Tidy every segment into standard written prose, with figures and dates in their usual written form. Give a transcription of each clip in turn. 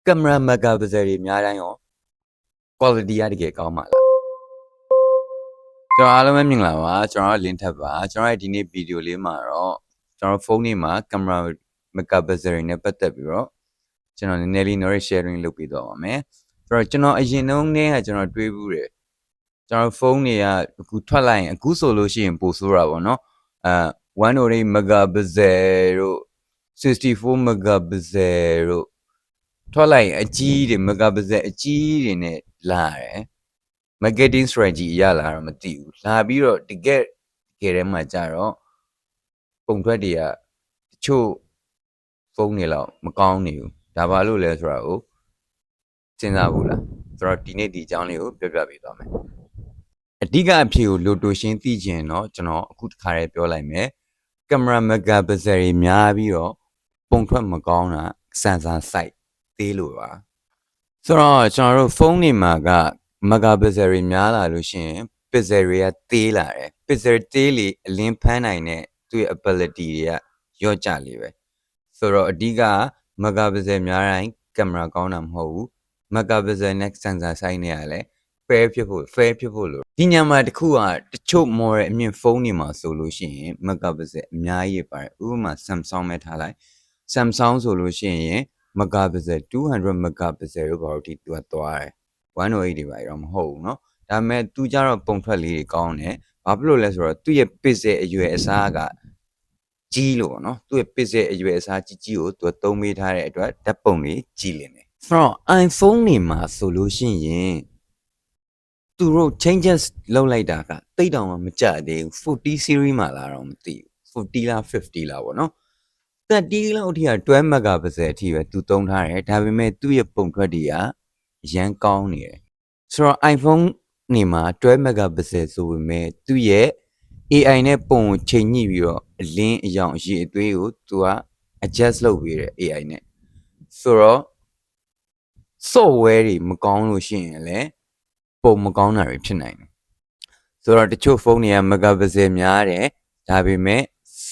ကင်မရာမဂါပဇယ်တွေများတိုင်းရော quality ရတကယ်ကောင်းပါလားကျွန်တော်အားလုံးပဲမြင်လာပါကျွန်တော်လင်းထပ်ပါကျွန်တော်ရဲ့ဒီနေ့ဗီဒီယိုလေးမှာတော့ကျွန်တော်ဖုန်းလေးမှာကင်မရာမဂါပဇယ်တွေနဲ့ပတ်သက်ပြီးတော့ကျွန်တော်နည်းနည်းလေး knowledge sharing လုပ်ပေးတော့ပါမယ်ဆိုတော့ကျွန်တော်အရင်တုန်းကကျွန်တော်တွေးဘူးတယ်ကျွန်တော်ဖုန်းတွေကအခုထွက်လိုက်ရင်အခုဆိုလို့ရှိရင်ပိုဆိုးတာပေါ့နော်108 megapixel တို့64 megapixel တို့ထွက်လိုက်ရင်အကြီးတွေ megapixel အကြီးတွေနဲ့လာတယ် marketing strategy ရလာတော့မသိဘူးလာပြီးတော့တကယ်ထဲမှာကြတော့ပုံထွက်တွေကတချို့ဖုန်းတွေလောက်မကောင်းနေဘူးဒါဘာလို့လဲဆိုတာကိုစဉ်းစားဘူးလားဆိုတော့ဒီနေ့ဒီအကြောင်းလေးကိုပြောပြပေးသွားမယ်အဓိကအဖြစ်ကိုလိုတိုရှင်းသိချင်တော့ကျွန်တော်အခုတစ်ခါတည်းပြောလိုက်မယ်ကင်မရာမဂါပစ်ဆယ်တွေများပြီးတော့ပုံထွက်မကောင်းတာစင်ဆာ site သေးလို့ပါဆိုတော့ကျွန်တော်တို့ဖုန်းတွေမှာကမဂါပစ်ဆယ်တွေများလာလို့ရှိရင်ပစ်ဆယ်တွေကသေးလာတယ်ပစ်ဆယ်သေးလေအလင်းဖမ်းနိုင်တဲ့သူ့ရဲ့ ability တွေကလျော့ကျလေပဲဆိုတော့အဓိကမဂါပစ်ဆယ်များတိုင်းကင်မရာကောင်းတာမဟုတ်ဘူးမဂါပစ်ဆယ်နဲ့စင်ဆာ site တွေကလည်း fair ဖြစ်ဖို့လို့ဒီညမှာတခုကတချို့ model အမြင့်ဖုန်းတွေမှာဆိုလို့ရှိရင်မဂါပစ်ဆယ်အများကြီးပါတယ်ဥပမာ Samsung ပဲထားလိုက် Samsung ဆိုလို့ရှိရင်မဂါပစ်ဆယ်200 megapixel လို့ဘာလို့ဒီသူကသွားတယ်108တွေပါတော့မဟုတ်ဘူးเนาะဒါပေမဲ့သူကြတော့ပုံထွက်လေးတွေကောင်းတယ်ဘာဖြစ်လို့လဲဆိုတော့သူ့ရဲ့ pixel အရွယ်အစားကကြီးလို့เนาะသူ့ရဲ့ pixel အရွယ်အစားကြီးကိုသူသုံးပေးထားတဲ့အတွက်ဓာတ်ပုံလေးကြီးလင်းတယ်ဆိုတော့ iPhone တွေမှာဆိုလို့ရှိရင်သူတို့ changes လုပ်လိုက်တာကတိတ်တောင်မှမကြသေးဘူး40 series မှာလာတော့မသိဘူး40လား50လားပေါ့เนาะ30လောက်အထိက12 megapixel အထိပဲသူသုံးထားတယ်ဒါပေမဲ့သူ့ရဲ့ပုံထွက်တွေကအရန်ကောင်းနေတယ်ဆိုတော့ iPhone နေမှာ12 megapixel ဆိုပေမဲ့သူ့ရဲ့ AI နဲ့ပုံကိုချိန်ညှိပြီးတော့အလင်းအရောင်အရေးအသွေးကိုသူက adjust လုပ်ပေးတယ် AI နဲ့ဆိုတော့ software တွေမကောင်းလို့ရှိရင်လည်းပုံမကောင်းတာတွေဖြစ်နိုင်တယ်ဆိုတော့တချို့ဖုန်းတွေက megapixel များတယ်ဒါပေမဲ့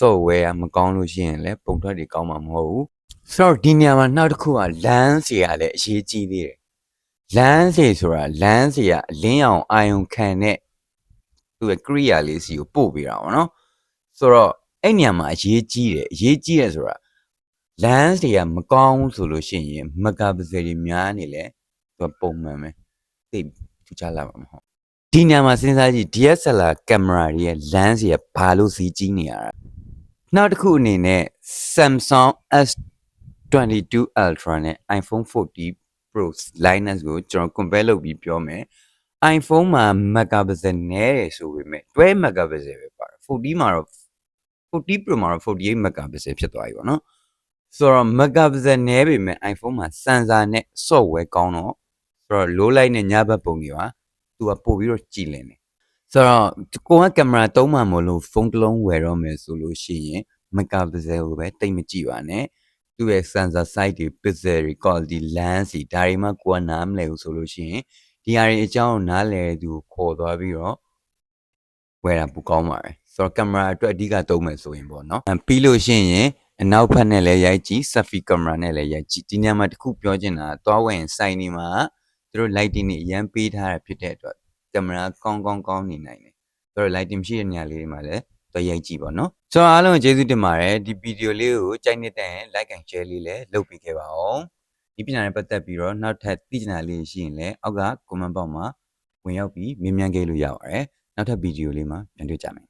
software မကောင်းလို့ရှိရင်လည်းပုံထွက်တွေကောင်းမှာမဟုတ်ဘူးဆိုတော့ဒီနေရာမှာနောက်တစ်ခုက lens တွေကလည်းအရေးကြီးသေးတယ် lens တွေဆိုတာ lens တွေကအလင်းအောင်အာရုံခံတဲ့သူ့ရဲ့ Korea လေးစီကိုပို့ပေးတာပေါ့နော်ဆိုတော့အဲ့နေရာမှာအရေးကြီးတယ်ဆိုတာ lens တွေကမကောင်းဆိုလို့ရှိရင် megapixel တွေများနေလဲသူကပုံမှန်ပဲသိထူးခြားလာမှာမဟုတ်ဒီနေရာမှာစဉ်းစားကြည့် DSLR ကင်မရာတွေရဲ့ lens တွေကဘာလို့စီကြီးနေရတာနောက်တစ်ခုအနေနဲ့ Samsung S22 Ultra နဲ့ iPhone 14 Pro Linux ကိုကျွန်တော် compare လုပ်ပြီးပြောမယ် iPhone မှာ megapixel နည်းတယ်ဆိုပေမဲ့12 megapixel ပဲပါတယ်14 မှာတော့40 Pro မှာတော့48 megapixel ဖြစ်သွားပြီပေါ့နော်ဆိုတော့ megapixel နည်းပေမဲ့ iPhone မှာ sensor နဲ့ software ကောင်းတော့ဆိုတော့ low light နဲ့ညဘက်ပုံတွေပါသူကပို့ပြီးတော့ကြည်လင်တယ်ဆိုတော့ကိုကကင်မရာသုံးမှမလို့ဖုန်းတစ်လုံးဝယ်တော့မယ်ဆိုလို့ရှိရင် megapixel ကိုပဲတိတ်မကြည့်ပါနဲ့သူ့ရဲ့ sensor site တွေ pixel တွေ quality lens တွေဒါတွေမှကိုကနားမလည်ဘူးဆိုလို့ရှိရင်ဒီဟာတွေအကြောင်းနားလည်သူကိုခေါ်သွားပြီးတော့ဝယ်တာပိုကောင်းပါတယ်ဆိုတော့ကင်မရာအတွက်အဓိကသုံးမယ်ဆိုရင်ပေါ့နော်ပြီးလို့ရှိရင်အနောက်ဘက်နဲ့လည်းရိုက်ကြည့် selfie camera နဲ့လည်းရိုက်ကြည့်ဒီညမှာတခုပြောချင်တာသွားဝင်စိုက်နေမှာသူတို့ lighting တွေအရန်ပေးထားတာဖြစ်တဲ့အတွက်ကင်မရာကောင်းနေနိုင်တယ်ဆိုတော့ lighting မရှိတဲ့နေရာလေးတွေမှာလည်းတော့ရိုက်ကြည့်ပါနော်ဆိုတော့အားလုံးကျေးဇူးတင်ပါတယ်ဒီဗီဒီယိုလေးကိုကြိုက်နေတဲ့ like and share လေးလည်းလုပ်ပေးခဲ့ပါအောင်ဒီပညာနဲ့ပတ်သက်ပြီးတော့နောက်ထပ်သိချင်တာလေးရှိရင်လည်းအောက်က comment box မှာဝင်ရောက်ပြီးမေးမြန်းခဲ့လို့ရပါတယ်နောက်ထပ်ဗီဒီယိုလေးမှာပြန်တွေ့ကြမယ်